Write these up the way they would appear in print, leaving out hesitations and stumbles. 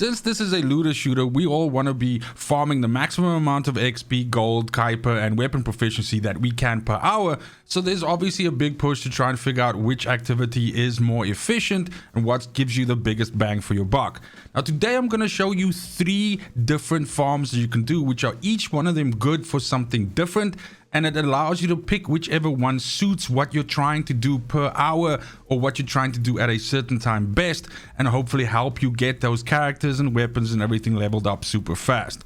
Since this is a looter shooter, we all want to be farming the maximum amount of XP, gold, Kuiper, and weapon proficiency that we can per hour. So there's obviously a big push to try and figure out which activity is more efficient and what gives you the biggest bang for your buck. Now today I'm going to show you 3 different farms that you can do, which are each one of them good for something different. And it allows you to pick whichever one suits what you're trying to do per hour or what you're trying to do at a certain time best, and hopefully help you get those characters and weapons and everything leveled up super fast.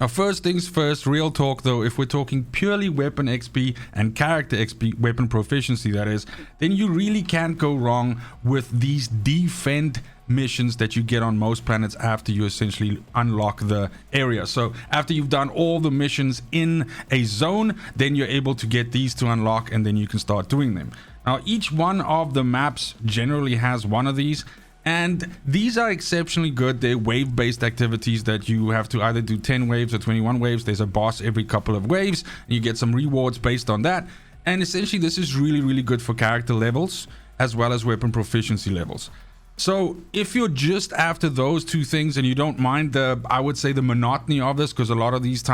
Now first things first, real talk though, if we're talking purely weapon XP and character XP, weapon proficiency that is, then you really can't go wrong with these defend missions that you get on most planets after you essentially unlock the area. So after you've done all the missions in a zone, then you're able to get these to unlock and then you can start doing them. Now each one of the maps generally has one of these, and these are exceptionally good. They're wave-based activities that you have to either do 10 waves or 21 waves. There's a boss every couple of waves and you get some rewards based on that. And essentially this is really good for character levels as well as weapon proficiency levels. So if you're just after those 2 things and you don't mind the, I would say, the monotony of this, because a lot of these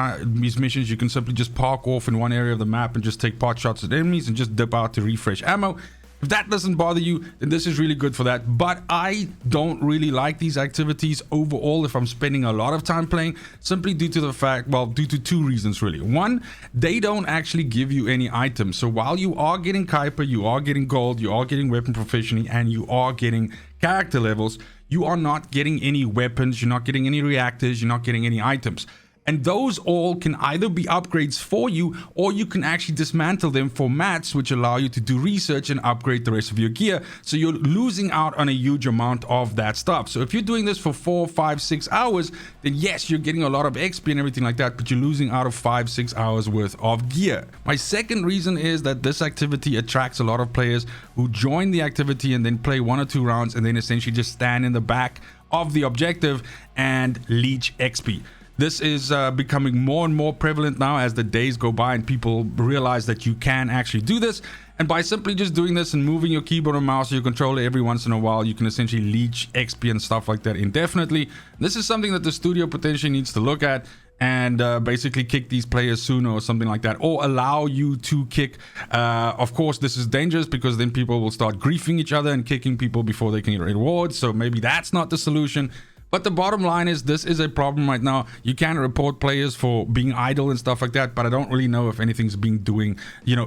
missions you can simply just park off in one area of the map and just take pot shots at enemies and just dip out to refresh ammo. If that doesn't bother you, then this is really good for that. But I don't really like these activities overall if I'm spending a lot of time playing, simply due to the fact, well, due to 2 reasons really. One, they don't actually give you any items. So while you are getting Kuiper, you are getting gold, you are getting weapon proficiency, and you are getting character levels, you are not getting any weapons, you're not getting any reactors, you're not getting any items. And those all can either be upgrades for you, or you can actually dismantle them for mats, which allow you to do research and upgrade the rest of your gear. So you're losing out on a huge amount of that stuff. So if you're doing this for 4, 5, 6 hours, then yes, you're getting a lot of XP and everything like that, but you're losing out of 5, 6 hours worth of gear. My second reason is that this activity attracts a lot of players who join the activity and then play 1 or 2 rounds and then essentially just stand in the back of the objective and leech XP. This is becoming more and more prevalent now as the days go by and people realize that you can actually do this. And by simply just doing this and moving your keyboard and mouse or your controller every once in a while, you can essentially leech XP and stuff like that indefinitely. This is something that the studio potentially needs to look at and basically kick these players sooner or something like that, or allow you to kick. Of course, this is dangerous because then people will start griefing each other and kicking people before they can get rewards. So maybe that's not the solution. But the bottom line is this is a problem right now. You can report players for being idle and stuff like that, but I don't really know if anything's being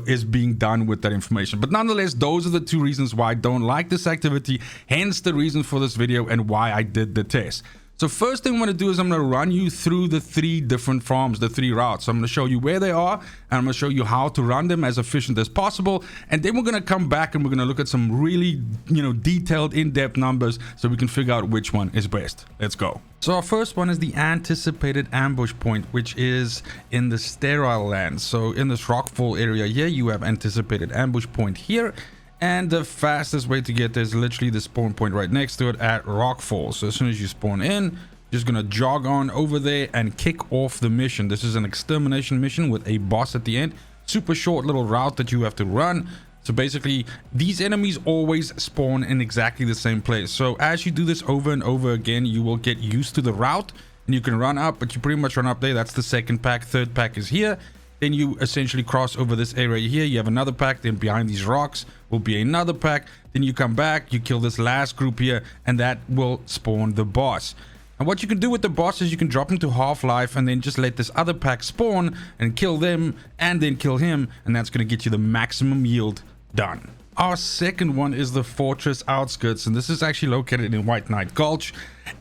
is being done with that information. But nonetheless, those are the 2 reasons why I don't like this activity, hence the reason for this video and why I did the test. So first thing I'm going to do is I'm going to run you through the 3 different farms, the 3 routes. So I'm going to show you where they are, and I'm going to show you how to run them as efficient as possible. And then we're going to come back and we're going to look at some really, detailed, in-depth numbers so we can figure out which one is best. Let's go. So our first one is the anticipated ambush point, which is in the sterile lands. So in this rockfall area here, you have anticipated ambush point here. And the fastest way to get there is literally the spawn point right next to it at Rockfall. So as soon as you spawn in, you're just going to jog on over there and kick off the mission. This is an extermination mission with a boss at the end. Super short little route that you have to run. So basically, these enemies always spawn in exactly the same place. So as you do this over and over again, you will get used to the route. And you can run up, but you pretty much run up there. That's the 2nd pack. 3rd pack is here. Then you essentially cross over this area here. You have another pack. Then behind these rocks will be another pack. Then you come back, you kill this last group here, and that will spawn the boss. And what you can do with the boss is you can drop him to half-life and then just let this other pack spawn and kill them and then kill him, and that's going to get you the maximum yield done. Our second one is the Fortress Outskirts, and this is actually located in White Knight Gulch.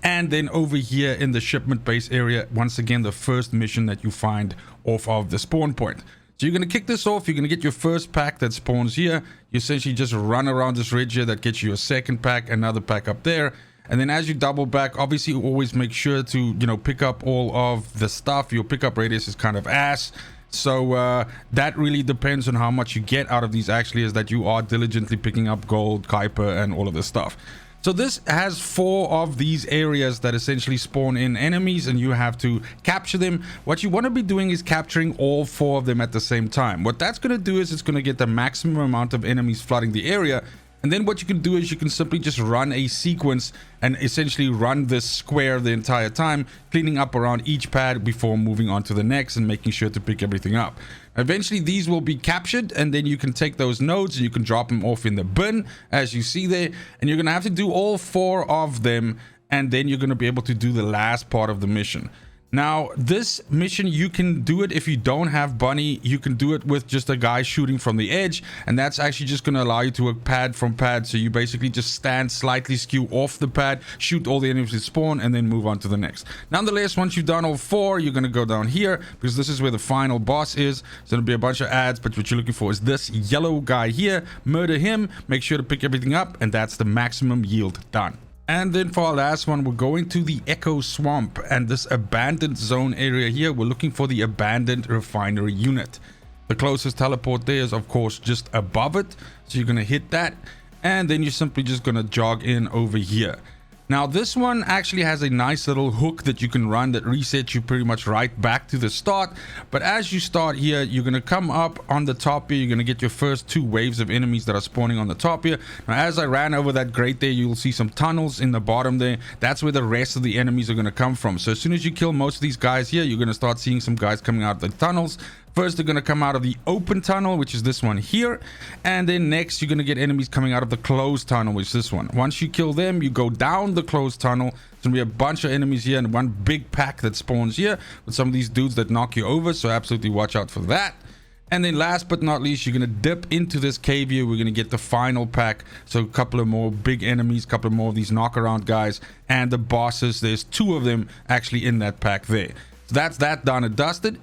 And then over here in the shipment base area, once again, the first mission that you find off of the spawn point. So you're going to kick this off. You're going to get your first pack that spawns here. You essentially just run around this ridge here. That gets you a 2nd pack, another pack up there. And then as you double back, obviously always make sure to, pick up all of the stuff. Your pickup radius is kind of ass. So that really depends on how much you get out of these, actually, is that you are diligently picking up gold, Kuiper, and all of this stuff. So this has 4 of these areas that essentially spawn in enemies, and you have to capture them. What you want to be doing is capturing all 4 of them at the same time. What that's going to do is it's going to get the maximum amount of enemies flooding the area, And then what you can do is you can simply just run a sequence and essentially run this square the entire time, cleaning up around each pad before moving on to the next and making sure to pick everything up. Eventually these will be captured, and then you can take those nodes and you can drop them off in the bin as you see there, and you're going to have to do all 4 of them, and then you're going to be able to do the last part of the mission. Now, this mission, you can do it if you don't have Bunny. You can do it with just a guy shooting from the edge, and that's actually just going to allow you to work pad from pad. So you basically just stand slightly skew off the pad, shoot all the enemies that spawn, and then move on to the next. Nonetheless, once you've done all 4, you're going to go down here, because this is where the final boss is. So there'll be a bunch of ads, but what you're looking for is this yellow guy here. Murder him, make sure to pick everything up, and that's the maximum yield done. And then for our last one, we're going to the Echo Swamp and this abandoned zone area here. We're looking for the abandoned refinery unit. The closest teleport there is of course just above it, so you're going to hit that, and then you're simply just going to jog in over here. Now this one actually has a nice little hook that you can run that resets you pretty much right back to the start. But as you start here, you're going to come up on the top here. You're going to get your first 2 waves of enemies that are spawning on the top here. Now as I ran over that grate there, you'll see some tunnels in the bottom there. That's where the rest of the enemies are going to come from. So as soon as you kill most of these guys here, you're going to start seeing some guys coming out of the tunnels. First, they're going to come out of the open tunnel, which is this one here. And then next, you're going to get enemies coming out of the closed tunnel, which is this one. Once you kill them, you go down the closed tunnel. There's going to be a bunch of enemies here and one big pack that spawns here with some of these dudes that knock you over. So absolutely watch out for that. And then last but not least, you're going to dip into this cave here. We're going to get the final pack. So a couple of more big enemies, a couple of more of these knockaround guys, and the bosses. There's 2 of them actually in that pack there. So that's that done and dusted.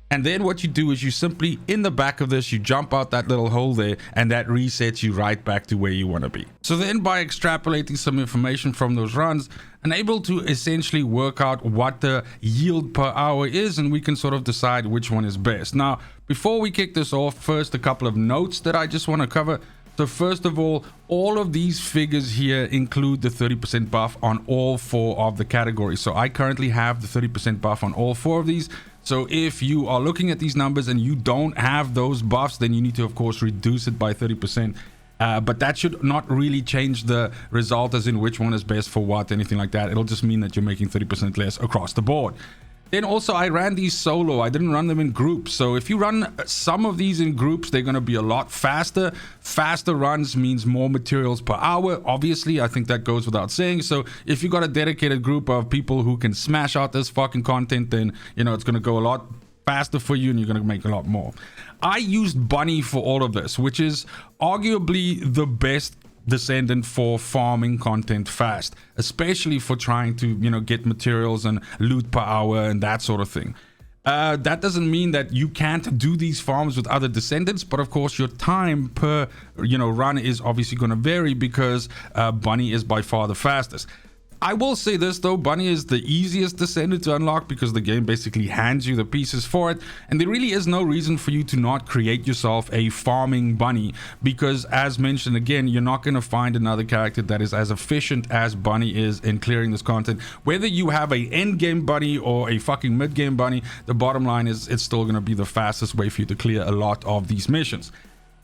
And then what you do is you simply, in the back of this, you jump out that little hole there, and that resets you right back to where you want to be. So then by extrapolating some information from those runs, I'm able to essentially work out what the yield per hour is, and we can sort of decide which one is best. Now, before we kick this off, first a couple of notes that I just want to cover. So first of all of these figures here include the 30% buff on all 4 of the categories. So I currently have the 30% buff on all 4 of these. So if you are looking at these numbers and you don't have those buffs, then you need to of course reduce it by 30%. But that should not really change the result as in which one is best for what, anything like that. It'll just mean that you're making 30% less across the board. Then also I ran these solo. I didn't run them in groups. So if you run some of these in groups, they're going to be a lot faster. Faster runs means more materials per hour. Obviously, I think that goes without saying. So if you got a dedicated group of people who can smash out this fucking content, then, you know, it's going to go a lot faster for you and you're going to make a lot more. I used Bunny for all of this, which is arguably the best Descendant for farming content fast, especially for trying to, you know, get materials and loot per hour and that sort of thing. That doesn't mean that you can't do these farms with other Descendants, but of course your time per, you know, run is obviously going to vary because Bunny is by far the fastest. I will say this though, Bunny is the easiest Descendant to unlock because the game basically hands you the pieces for it, and there really is no reason for you to not create yourself a farming Bunny, because as mentioned again, you're not going to find another character that is as efficient as Bunny is in clearing this content. Whether you have a end game Bunny or a fucking mid game Bunny, the bottom line is it's still going to be the fastest way for you to clear a lot of these missions.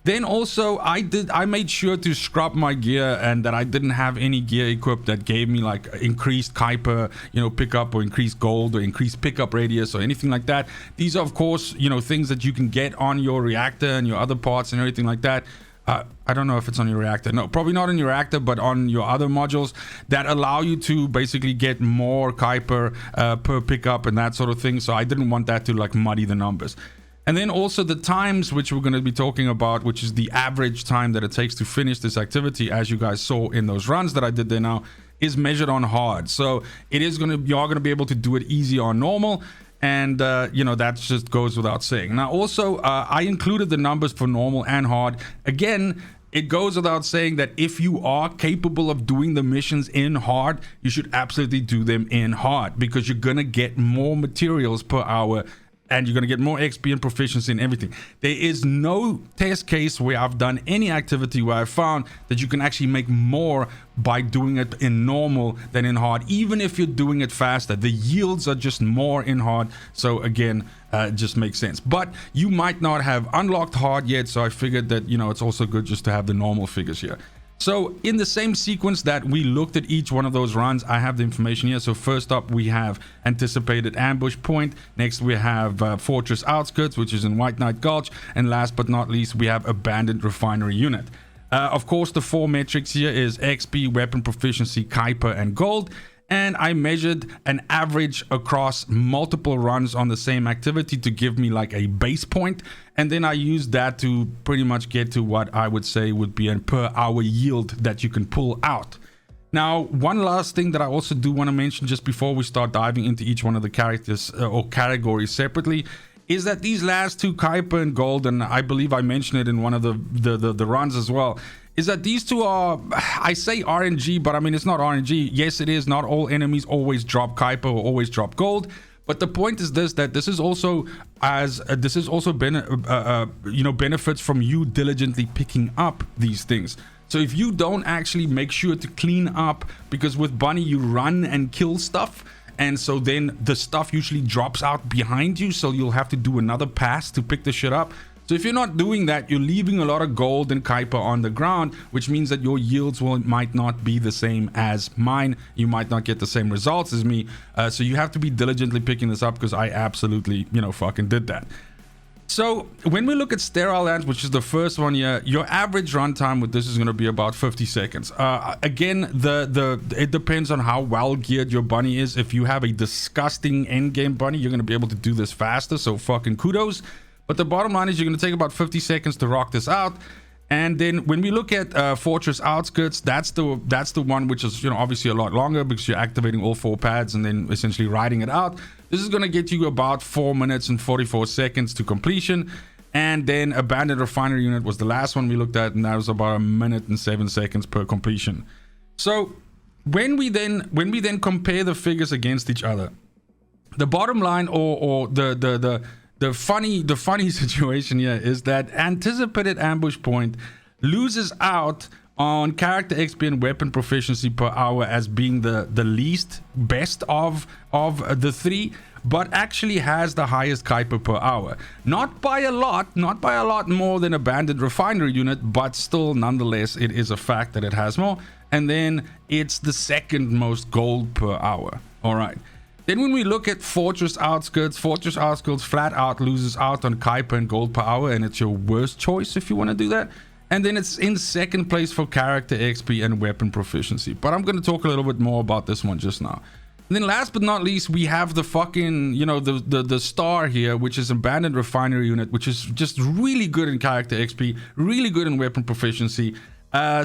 Then also I made sure to scrub my gear and that I didn't have any gear equipped that gave me like increased Kuiper, you know, pickup or increased gold or increased pickup radius or anything like that. These are of course, you know, things that you can get on your reactor and your other parts and everything like that. I don't know if it's on your reactor. No, probably not on your reactor, but on your other modules that allow you to basically get more Kuiper per pickup and that sort of thing. So I didn't want that to like muddy the numbers. And then also the times, which we're going to be talking about, which is the average time that it takes to finish this activity, as you guys saw in those runs that I did there now, is measured on hard. So it is going to, you're going to be able to do it easy on normal. And, you know, that just goes without saying. Now, also, I included the numbers for normal and hard. Again, it goes without saying that if you are capable of doing the missions in hard, you should absolutely do them in hard, because you're going to get more materials per hour and you're going to get more XP and proficiency and everything. There is no test case where I've done any activity where I found that you can actually make more by doing it in normal than in hard, even if you're doing it faster. The yields are just more in hard. So again, it just makes sense. But you might not have unlocked hard yet, so I figured that, you know, it's also good just to have the normal figures here. So in the same sequence that we looked at each one of those runs, I have the information here. So first up, we have Anticipated Ambush Point. Next, we have Fortress Outskirts, which is in White Knight Gulch. And last but not least, we have Abandoned Refinery Unit. Of course, the four metrics here is XP, Weapon Proficiency, Kuiper, and Gold. And I measured an average across multiple runs on the same activity to give me like a base point. And then I used that to pretty much get to what I would say would be a per hour yield that you can pull out. Now, one last thing that I also do want to mention just before we start diving into each one of the characters or categories separately is that these last two, Kuiper and Gold, and I believe I mentioned it in one of the runs as well, is that these two are, I say RNG, but I mean, it's not RNG. Yes, it is. Not all enemies always drop Kuiper or always drop Gold. But the point is this, that this is also benefits from you diligently picking up these things. So if you don't actually make sure to clean up, because with Bunny, you run and kill stuff. And so then the stuff usually drops out behind you. So you'll have to do another pass to pick the shit up. So if you're not doing that, you're leaving a lot of Gold and Kuiper on the ground, which means that your yields might not be the same as mine. You might not get the same results as me. So you have to be diligently picking this up, because I absolutely, fucking did that. So when we look at Sterile Lands, which is the first one here, your average runtime with this is going to be about 50 seconds. Again, it depends on how well geared your bunny is. If you have a disgusting endgame bunny, you're going to be able to do this faster. So fucking kudos. But the bottom line is you're going to take about 50 seconds to rock this out. And then when we look at Fortress Outskirts, that's the one which is obviously a lot longer, because you're activating all 4 pads and then essentially riding it out. This is going to get you about 4 minutes and 44 seconds to completion. And then Abandoned Refinery Unit was the last one we looked at, and that was about 1 minute and 7 seconds per completion. So when we then compare the figures against each other, the bottom line or the funny situation here is that Anticipated Ambush Point loses out on character XP and weapon proficiency per hour as being the least best of the three, but actually has the highest Kuiper per hour. Not by a lot more than Abandoned Refinery Unit, but still nonetheless it is a fact that it has more. And then it's the second most Gold per hour. All right. Then when we look at Fortress Outskirts flat out loses out on Kuiper and Gold per hour, and it's your worst choice if you want to do that. And then it's in second place for character XP and weapon proficiency. But I'm going to talk a little bit more about this one just now. And then last but not least, we have the fucking, the star here, which is Abandoned Refinery Unit, which is just really good in character XP, really good in weapon proficiency.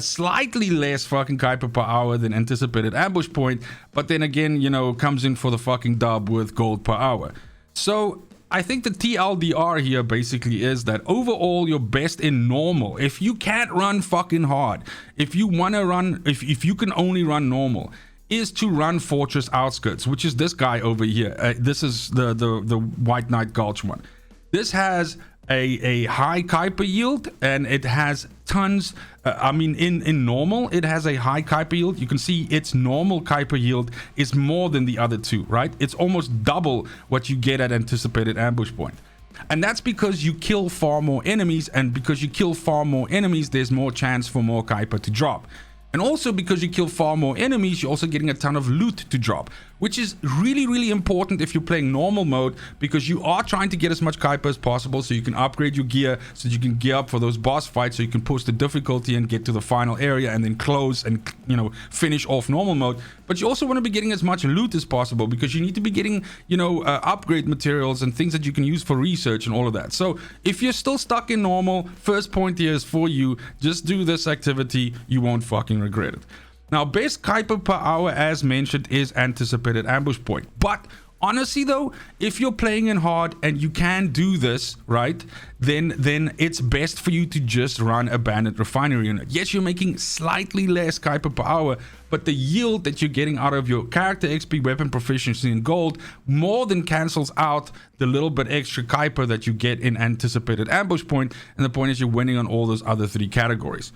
Slightly less fucking Kuiper per hour than Anticipated Ambush Point, but then again, comes in for the fucking dub with Gold per hour. So I think the TLDR here basically is that overall you're best in normal. If you can't run fucking hard, if you want to run, if you can only run normal, is to run Fortress Outskirts, which is this guy over here. This is the White Knight Gulch one. This has a high Kuiper yield, and it has tons. In normal, it has a high Kuiper yield. You can see its normal Kuiper yield is more than the other two, right? It's almost double what you get at Anticipated Ambush Point. And that's because you kill far more enemies, and because you kill far more enemies, there's more chance for more Kuiper to drop. And also because you kill far more enemies, you're also getting a ton of loot to drop, which is really, really important if you're playing normal mode, because you are trying to get as much Kuiper as possible so you can upgrade your gear, so you can gear up for those boss fights, so you can push the difficulty and get to the final area and then close and, finish off normal mode. But you also want to be getting as much loot as possible, because you need to be getting, upgrade materials and things that you can use for research and all of that. So if you're still stuck in normal, first point here is for you. Just do this activity. You won't fucking regret it. Now, best Kuiper per hour, as mentioned, is Anticipated Ambush Point. But honestly, though, if you're playing in hard and you can do this, right, then it's best for you to just run Abandoned Refinery Unit. Yes, you're making slightly less Kuiper per hour, but the yield that you're getting out of your character XP, weapon proficiency, and Gold more than cancels out the little bit extra Kuiper that you get in Anticipated Ambush Point. And the point is you're winning on all those other three categories.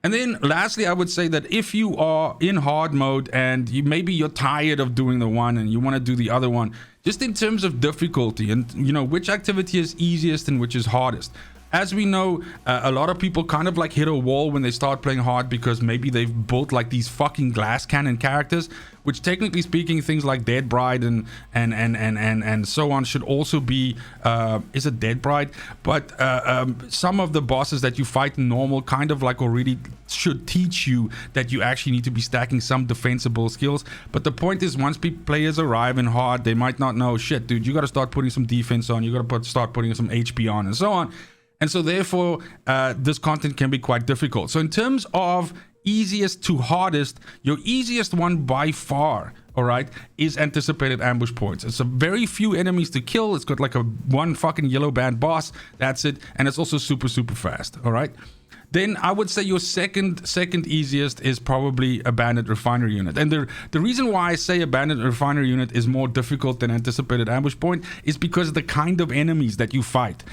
And then lastly, I would say that if you are in hard mode and maybe you're tired of doing the one and you want to do the other one, just in terms of difficulty and which activity is easiest and which is hardest, As we know, a lot of people kind of like hit a wall when they start playing hard because maybe they've built like these fucking glass cannon characters, which technically speaking, things like Dead Bride and so on should also be, is it Dead Bride? But some of the bosses that you fight in normal kind of like already should teach you that you actually need to be stacking some defensible skills. But the point is, once players arrive in hard, they might not know, shit, dude, you got to start putting some defense on, you got to start putting some HP on and so on. And so therefore, this content can be quite difficult. So in terms of easiest to hardest, your easiest one by far, all right, is anticipated ambush points. It's a very few enemies to kill. It's got like a one fucking yellow band boss. That's it. And it's also super, super fast. All right. Then I would say your second easiest is probably Abandoned Refinery Unit. And the reason why I say Abandoned Refinery Unit is more difficult than anticipated ambush point is because of the kind of enemies that you fight.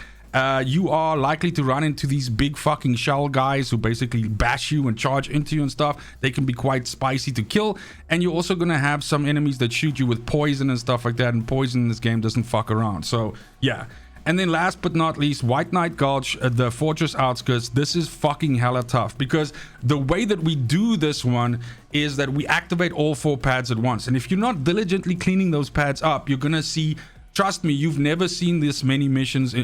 You are likely to run into these big fucking shell guys who basically bash you and charge into you and stuff. They can be quite spicy to kill. And you're also going to have some enemies that shoot you with poison and stuff like that. And poison in this game doesn't fuck around. So, yeah. And then last but not least, White Knight Gulch, the Fortress Outskirts. This is fucking hella tough because the way that we do this one is that we activate all 4 pads at once. And if you're not diligently cleaning those pads up, you're going to see, trust me, you've never seen this many minions,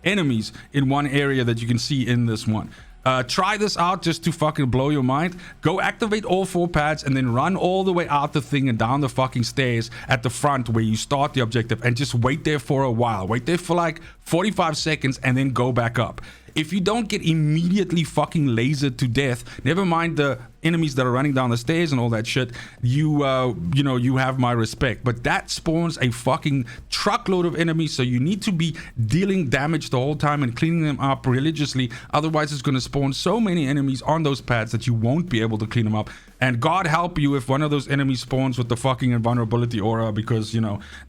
enemies in one area that you can see in this one. Try this out just to fucking blow your mind. Go activate all 4 pads and then run all the way out the thing and down the fucking stairs at the front where you start the objective and just wait there for a while. Wait there for like 45 seconds and then go back up. If you don't get immediately fucking lasered to death, never mind the enemies that are running down the stairs and all that shit, you have my respect. But that spawns a fucking truckload of enemies, so you need to be dealing damage the whole time and cleaning them up religiously. Otherwise, it's going to spawn so many enemies on those pads that you won't be able to clean them up. And God help you if one of those enemies spawns with the fucking invulnerability aura, because,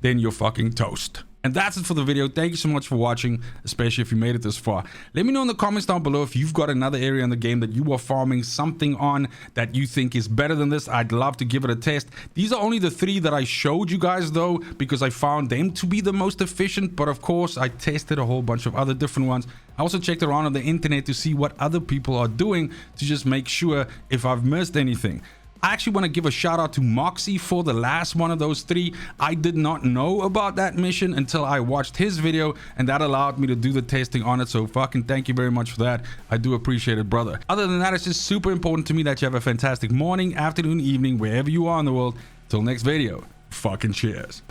then you're fucking toast. And that's it for the video. Thank you so much for watching, especially if you made it this far. Let me know in the comments down below if you've got another area in the game that you are farming something on that you think is better than this. I'd love to give it a test. These are only the 3 that I showed you guys though, because I found them to be the most efficient. But of course, I tested a whole bunch of other different ones. I also checked around on the internet to see what other people are doing to just make sure if I've missed anything. I actually want to give a shout out to Moxie for the last one of those 3. I did not know about that mission until I watched his video, and that allowed me to do the testing on it. So fucking thank you very much for that. I do appreciate it, brother. Other than that, it's just super important to me that you have a fantastic morning, afternoon, evening, wherever you are in the world. Till next video, fucking cheers.